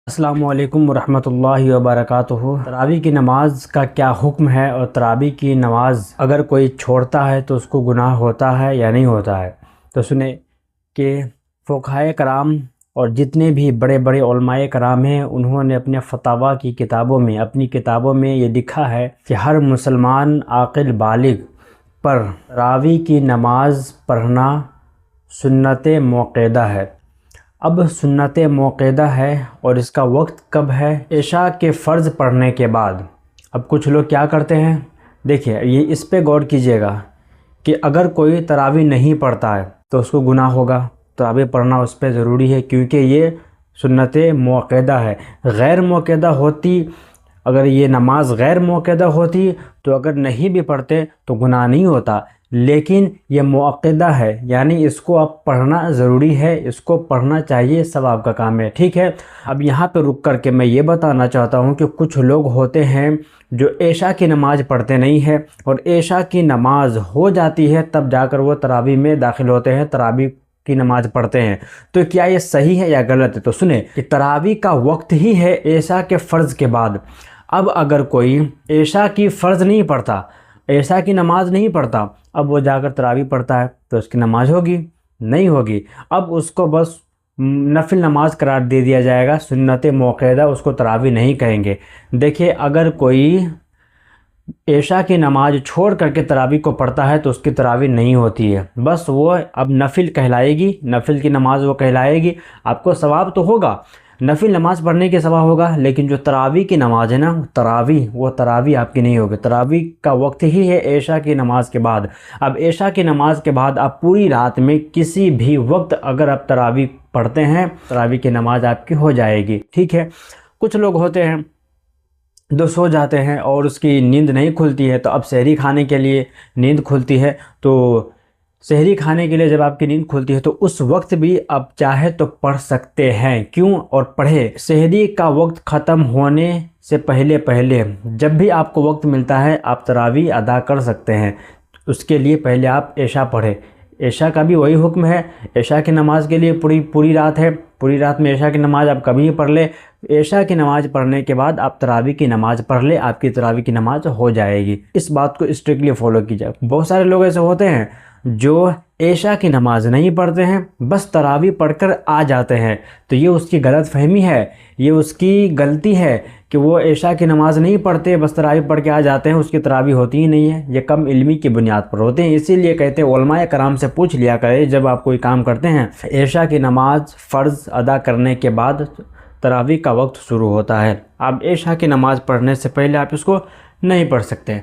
अस्सलामुअलैकुम वरहमतुल्लाहि वबरकातुहू। तरावी की नमाज का क्या हुक्म है और तरावी की नमाज अगर कोई छोड़ता है तो उसको गुनाह होता है या नहीं होता है। तो सुने कि फ़ुक़हाए कराम और जितने भी बड़े बड़े उलमाए कराम हैं उन्होंने अपने फतावा की किताबों में अपनी किताबों में ये लिखा है कि हर मुसलमान आक़िल बालिग पर तरावी की नमाज पढ़ना सुन्नत मुअक्कदा है। अब सुन्नत मुअक्कदा है और इसका वक्त कब है? इशा के फ़र्ज़ पढ़ने के बाद। अब कुछ लोग क्या करते हैं, देखिए ये इस पे गौर कीजिएगा कि अगर कोई तरावी नहीं पढ़ता है तो उसको गुनाह होगा। तरावी पढ़ना उस पर ज़रूरी है क्योंकि ये सुन्नत मुअक्कदा है। गैर मुअक्कदा होती, अगर ये नमाज गैर मुअक्कदा होती तो अगर नहीं भी पढ़ते तो गुनाह नहीं होता, लेकिन ये मुअक्कदा है यानी इसको आप पढ़ना ज़रूरी है, इसको पढ़ना चाहिए, सब आपका काम है। ठीक है, अब यहाँ पे रुक कर के मैं ये बताना चाहता हूँ कि कुछ लोग होते हैं जो इशा की नमाज़ पढ़ते नहीं है और इशा की नमाज़ हो जाती है तब जाकर वो तरावी में दाखिल होते हैं, तरावी की नमाज़ पढ़ते हैं। तो क्या ये सही है या गलत है? तो सुने कि तरावी का वक्त ही है इशा के फ़र्ज़ के बाद। अब अगर कोई इशा की फ़र्ज़ नहीं पढ़ता, इशा की नमाज़ नहीं पढ़ता, अब वो जाकर तरावी पढ़ता है तो उसकी नमाज़ होगी नहीं होगी? अब उसको बस नफिल नमाज करार दे दिया जाएगा, सुन्नत मुअक्कदा, उसको तरावी नहीं कहेंगे। देखिए अगर कोई इशा की नमाज छोड़ करके तरावी को पढ़ता है तो उसकी तरावी नहीं होती है, बस वो अब नफिल कहलाएगी, नफिल की नमाज वो कहलाएगी। आपको सवाब तो होगा, नफिल नमाज पढ़ने के सवाब होगा, लेकिन जो तरावी की नमाज है ना, वो तरावी आपकी नहीं होगी। तरावी का वक्त ही है इशा की नमाज के बाद। अब इशा की नमाज के बाद आप पूरी रात में किसी भी वक्त अगर आप तरावी पढ़ते हैं, तरावी की नमाज आपकी हो जाएगी। ठीक है, कुछ लोग होते हैं जो सो जाते हैं और उसकी नींद नहीं खुलती है, तो अब सहरी खाने के लिए नींद खुलती है, तो सहरी खाने के लिए जब आपकी नींद खुलती है तो उस वक्त भी आप चाहे तो पढ़ सकते हैं। क्यों? और पढ़े। सहरी का वक्त ख़त्म होने से पहले पहले जब भी आपको वक्त मिलता है आप तरावी अदा कर सकते हैं। उसके लिए पहले आप इशा पढ़े। इशा का भी वही हुक्म है, इशा की नमाज़ के लिए पूरी रात है, पूरी रात में इशा की नमाज़ आप कभी भी पढ़ ले। इशा की नमाज़ पढ़ने के बाद आप तरावी की नमाज़ पढ़ ले, आपकी तरावी की नमाज़ हो जाएगी। इस बात को स्ट्रिक्टली फॉलो कीजिए। बहुत सारे लोग ऐसे होते हैं जो इशा की नमाज़ नहीं पढ़ते हैं, बस तरावी पढ़कर आ जाते हैं, तो ये उसकी गलत फहमी है, ये उसकी गलती है कि वो इशा की नमाज़ नहीं पढ़ते, बस तरावी पढ़ के आ जाते हैं, उसकी तरावी होती ही नहीं है। ये कम इल्मी की बुनियाद पर होते हैं। इसीलिए कहते हैं उलमाए कराम से पूछ लिया करें जब आप कोई काम करते हैं। इशा की नमाज़ फ़र्ज़ अदा करने के बाद तरावी का वक्त शुरू होता है। अब इशा की नमाज़ पढ़ने से पहले आप इसको नहीं पढ़ सकते।